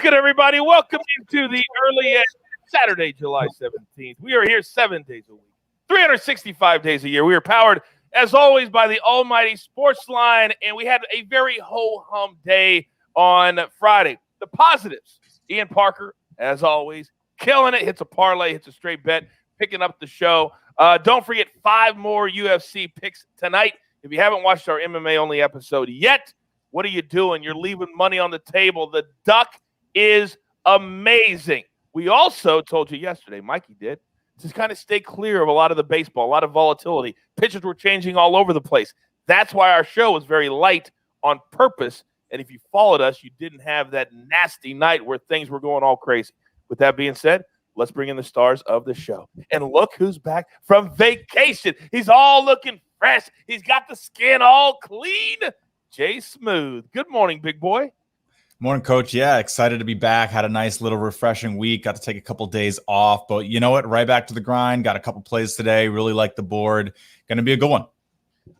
What's good, everybody? Welcome into the early Saturday, July 17th. We are here 7 days a week, 365 days a year. We are powered, as always, by the almighty SportsLine, and we had a very ho-hum day on Friday. The positives, Ian Parker, as always, killing it, hits a parlay, hits a straight bet, picking up the show. Don't forget 5 more UFC picks tonight. If you haven't watched our MMA-only episode yet, what are you doing? You're leaving money on the table. The duck is amazing. We also told you yesterday, Mikey did, to kind of stay clear of a lot of the baseball, a lot of volatility. Pitchers were changing all over the place. That's why our show was very light on purpose. And if you followed us, you didn't have that nasty night where things were going all crazy. With that being said, let's bring in the stars of the show. And look who's back from vacation. He's all looking fresh. He's got the skin all clean. Jay Smooth. Good morning, big boy. Morning, Coach. Yeah, excited to be back. Had a nice little refreshing week. Got to take a couple days off. But you know what? Right back to the grind. Got a couple plays today. Really like the board. Going to be a good one.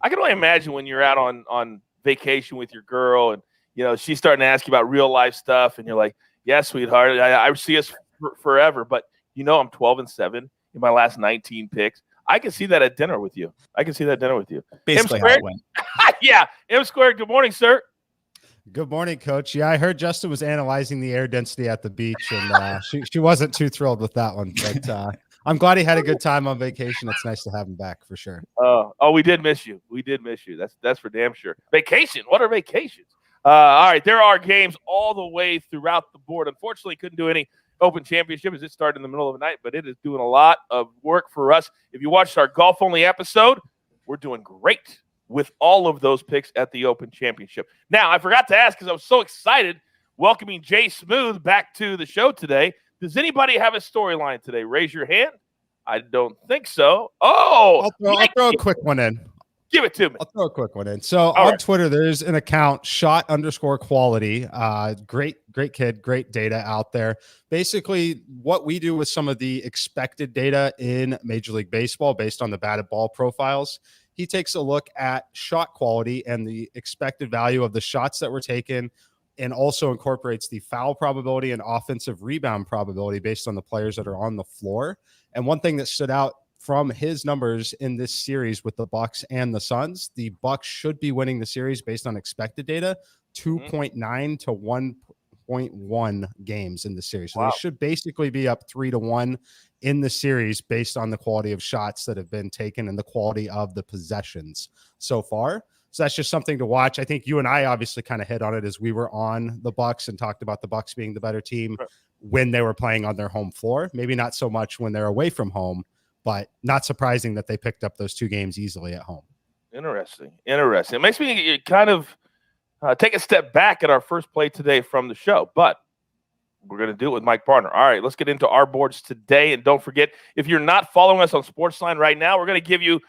I can only imagine when you're out on vacation with your girl and, you know, she's starting to ask you about real life stuff. And you're like, yeah, sweetheart, I see us forever. But, you know, I'm 12-7 in my last 19 picks. I can see that at dinner with you. Basically how it went. Yeah. M Squared, good morning, sir. Good morning, Coach. Yeah, I heard Justin was analyzing the air density at the beach, and she wasn't too thrilled with that one. But I'm glad he had a good time on vacation. It's nice to have him back for sure. Oh, we did miss you. That's for damn sure. Vacation. What are vacations? All right, there are games all the way throughout the board. Unfortunately, couldn't do any Open Championship as it started in the middle of the night, but it is doing a lot of work for us. If you watched our golf-only episode, we're doing great with all of those picks at the Open Championship. Now, I forgot to ask because I was so excited welcoming Jay Smooth back to the show today. Does anybody have a storyline today? Raise your hand. I don't think so. Oh, I'll throw a quick one in. Give it to me. I'll throw a quick one in. So on Twitter, there's an account, shot_quality. Great kid, great data out there. Basically, what we do with some of the expected data in Major League Baseball based on the batted ball profiles, he takes a look at shot quality and the expected value of the shots that were taken, and also incorporates the foul probability and offensive rebound probability based on the players that are on the floor. And one thing that stood out from his numbers in this series with the Bucks and the Suns, the Bucks should be winning the series based on expected data, 2.9 to 1.1 games in the series. So They should basically be up 3-1 in the series based on the quality of shots that have been taken and the quality of the possessions so far. So that's just something to watch. I think you and I obviously kind of hit on it as we were on the Bucks and talked about the Bucks being the better team when they were playing on their home floor. Maybe not so much when they're away from home, but not surprising that they picked up those 2 games easily at home. Interesting. It makes me kind of take a step back at our first play today from the show, but we're going to do it with Mike Barner. All right, let's get into our boards today. And don't forget, if you're not following us on SportsLine right now, we're going to give you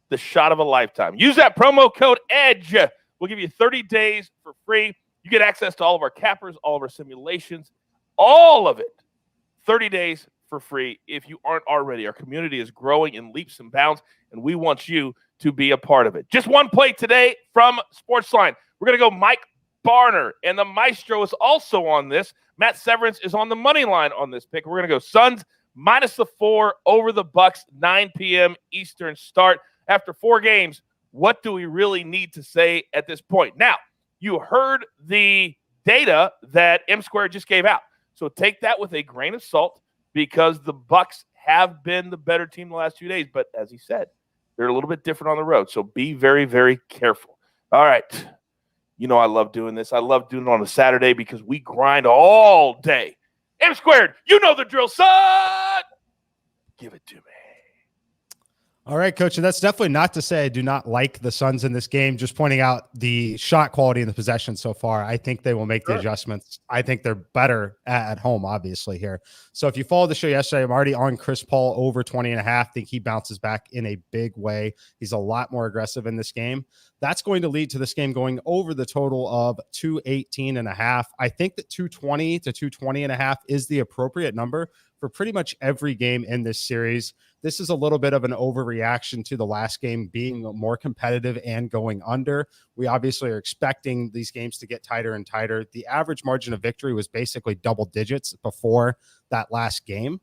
the shot of a lifetime. Use that promo code EDGE. We'll give you 30 days for free. You get access to all of our cappers, all of our simulations, all of it. 30 days for free if you aren't already. Our community is growing in leaps and bounds, and we want you to be a part of it. Just one play today from SportsLine. We're going to go Mike Barner, and the Maestro is also on this. Matt Severance is on the money line on this pick. We're going to go Suns -4 over the Bucks, 9 p.m. Eastern start. After 4 games, what do we really need to say at this point? Now, you heard the data that M Squared just gave out. So take that with a grain of salt because the Bucks have been the better team the last 2 days. But as he said, they're a little bit different on the road. So be very, very careful. All right. You know I love doing this. I love doing it on a Saturday because we grind all day. M Squared, you know the drill, son. Give it to me. All right, Coach, and that's definitely not to say I do not like the Suns in this game. Just pointing out the shot quality in the possession so far. I think they will make the adjustments. I think they're better at home, obviously, here. So if you followed the show yesterday, I'm already on Chris Paul over 20.5. I think he bounces back in a big way. He's a lot more aggressive in this game. That's going to lead to this game going over the total of 218.5. I think that 220 to 220.5 is the appropriate number for pretty much every game in this series. This is a little bit of an overreaction to the last game being more competitive and going under. We obviously are expecting these games to get tighter and tighter. The average margin of victory was basically double digits before that last game.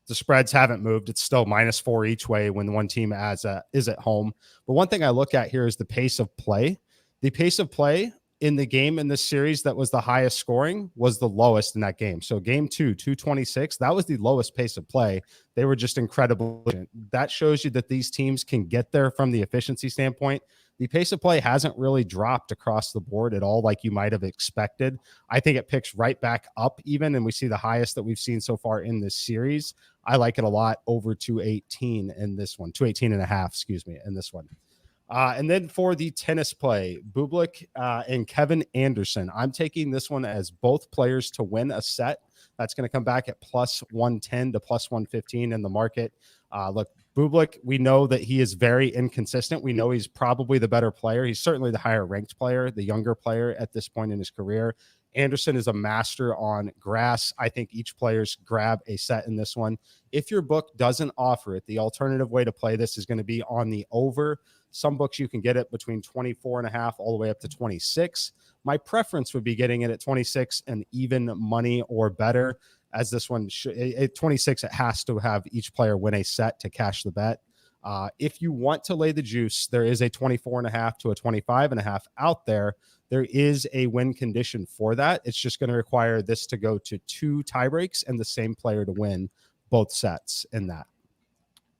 The spreads haven't moved. It's still -4 each way when one team is at home. But one thing I look at here is the pace of play. The pace of play in the game in this series that was the highest scoring was the lowest in that game. So game 2, 226, that was the lowest pace of play. They were just incredible. That shows you that these teams can get there from the efficiency standpoint. The pace of play hasn't really dropped across the board at all like you might have expected. I think it picks right back up even, and we see the highest that we've seen so far in this series. I like it a lot over 218 in this one, 218.5, excuse me, in this one. And then for the tennis play, Bublik and Kevin Anderson, I'm taking this one as both players to win a set. That's going to come back at +110 to +115 in the market. Look, Bublik, we know that he is very inconsistent. We know he's probably the better player. He's certainly the higher ranked player, the younger player at this point in his career. Anderson is a master on grass. I think each player's grab a set in this one. If your book doesn't offer it, the alternative way to play this is going to be on the over. Some books you can get it between 24.5 all the way up to 26. My preference would be getting it at 26 and even money or better, as this one at 26, it has to have each player win a set to cash the bet. If you want to lay the juice, there is a 24.5 to a 25.5 out there. There is a win condition for that. It's just going to require this to go to 2 tie breaks and the same player to win both sets in that.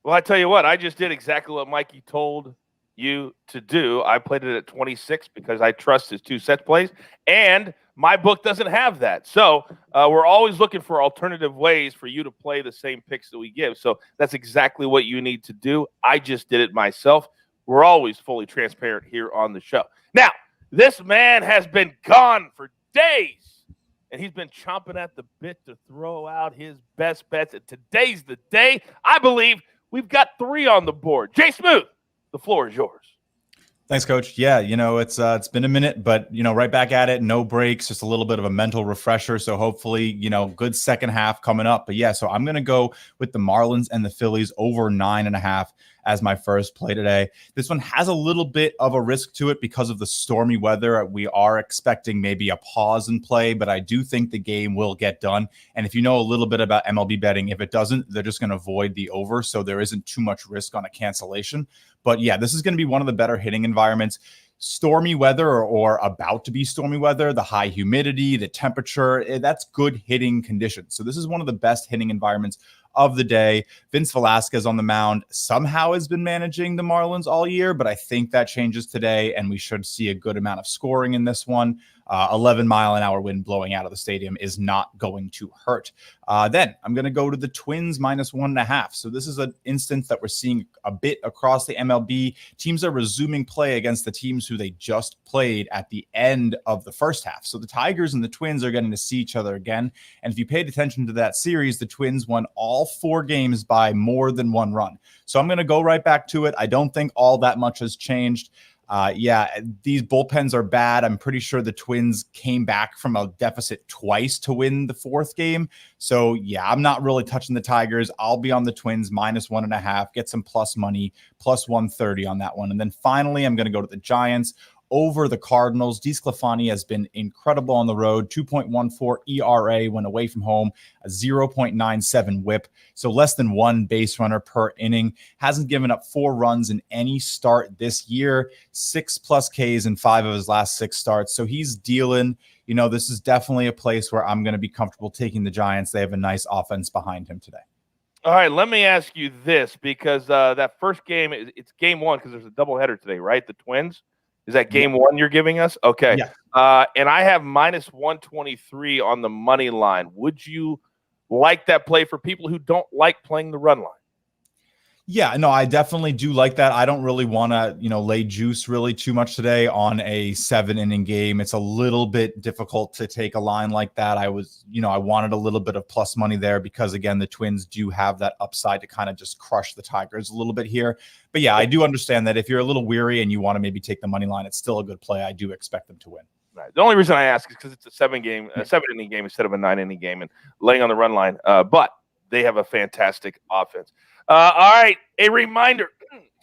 Well, I tell you what, I just did exactly what Mikey told you to do. I played it at 26 because I trust his 2 set plays, and my book doesn't have that. So we're always looking for alternative ways for you to play the same picks that we give. So that's exactly what you need to do. I just did it myself. We're always fully transparent here on the show. Now, this man has been gone for days, and he's been chomping at the bit to throw out his best bets. And today's the day. I believe we've got 3 on the board. Jay Smooth, the floor is yours. Thanks, Coach. Yeah, it's been a minute, but right back at it. No breaks, just a little bit of a mental refresher. So hopefully, good second half coming up. But yeah, so I'm gonna go with the Marlins and the Phillies over 9.5 as my first play today. This one has a little bit of a risk to it because of the stormy weather. We are expecting maybe a pause in play, but I do think the game will get done. And if you know a little bit about MLB betting, if it doesn't, they're just going to void the over. So there isn't too much risk on a cancellation. But yeah, this is going to be one of the better hitting environments. Stormy weather or about to be stormy weather, the high humidity, the temperature, that's good hitting conditions. So this is one of the best hitting environments of the day. Vince Velasquez on the mound somehow has been managing the Marlins all year, but I think that changes today, and we should see a good amount of scoring in this one. 11-mile-an-hour wind blowing out of the stadium is not going to hurt. Then I'm going to go to the Twins -1.5. So this is an instance that we're seeing a bit across the MLB. Teams are resuming play against the teams who they just played at the end of the first half. So the Tigers and the Twins are getting to see each other again. And if you paid attention to that series, the Twins won all 4 games by more than 1 run. So I'm going to go right back to it. I don't think all that much has changed. These bullpens are bad. I'm pretty sure the Twins came back from a deficit twice to win the 4th game. So yeah, I'm not really touching the Tigers. I'll be on the Twins -1.5, get some plus money, +130 on that one. And then finally, I'm going to go to the Giants over the Cardinals. DeSclafani has been incredible on the road. 2.14 ERA when away from home, a 0.97 whip. So less than 1 base runner per inning. Hasn't given up 4 runs in any start this year. 6+ Ks in 5 of his last 6 starts. So he's dealing. This is definitely a place where I'm going to be comfortable taking the Giants. They have a nice offense behind him today. All right, let me ask you this, because that first game, it's game 1 because there's a doubleheader today, right? The Twins. Is that game 1 you're giving us? Okay. Yeah. And I have -123 on the money line. Would you like that play for people who don't like playing the run line? Yeah, no, I definitely do like that. I don't really want to, lay juice really too much today on a 7-inning game. It's a little bit difficult to take a line like that. I wanted a little bit of plus money there because, again, the Twins do have that upside to kind of just crush the Tigers a little bit here. But yeah, I do understand that if you're a little weary and you want to maybe take the money line, it's still a good play. I do expect them to win. Right. The only reason I ask is because it's a 7-inning game instead of a 9-inning game, and laying on the run line. But they have a fantastic offense. All right, a reminder,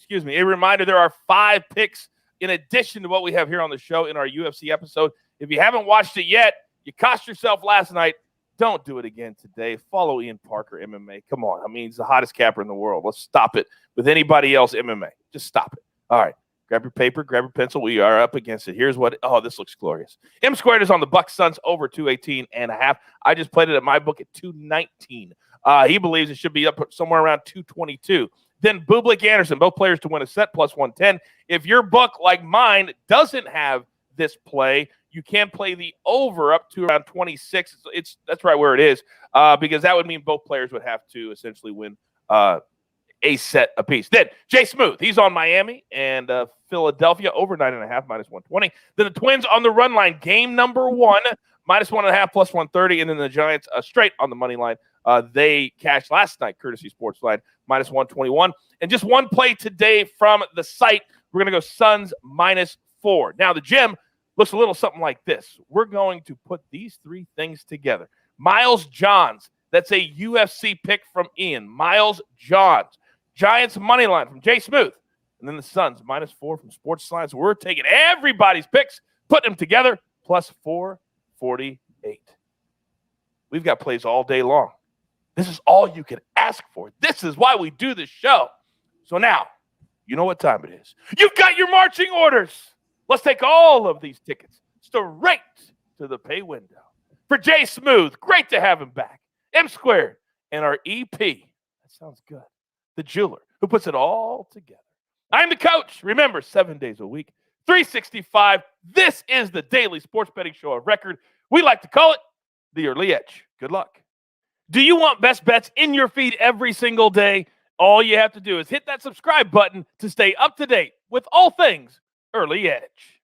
there are 5 picks in addition to what we have here on the show in our UFC episode. If you haven't watched it yet, you cost yourself last night. Don't do it again today. Follow Ian Parker MMA. Come on. I mean, he's the hottest capper in the world. Let's stop it with anybody else MMA. Just stop it. All right. Grab your paper, grab your pencil. We are up against it. Here's what, this looks glorious. M squared is on the Bucks Suns over 218.5. I just played it at my book at 219. He believes it should be up somewhere around 222. Then Bublik Anderson, both players to win a set, plus 110. If your book, like mine, doesn't have this play, you can play the over up to around 26. That's right where it is, because that would mean both players would have to essentially win a set apiece. Then Jay Smooth, he's on Miami and Philadelphia over 9.5 minus 120. Then the Twins on the run line, game number 1 minus 1.5 plus 130, and then the Giants straight on the money line. They cashed last night, courtesy SportsLine, minus 121. And just one play today from the site. We're going to go Suns minus 4. Now the gym looks a little something like this. We're going to put these 3 things together. Miles Johns, that's a UFC pick from Ian. Miles Johns. Giants money line from Jay Smooth. And then the Suns, minus 4 from SportsLine. So we're taking everybody's picks, putting them together, plus 448. We've got plays all day long. This is all you can ask for. This is why we do this show. So now, you know what time it is. You've got your marching orders. Let's take all of these tickets straight to the pay window. For Jay Smooth, great to have him back. M squared and our EP. That sounds good. The jeweler who puts it all together. I'm the coach. Remember, 7 days a week, 365. This is the daily sports betting show of record. We like to call it the Early Edge. Good luck. Do you want best bets in your feed every single day? All you have to do is hit that subscribe button to stay up to date with all things Early Edge.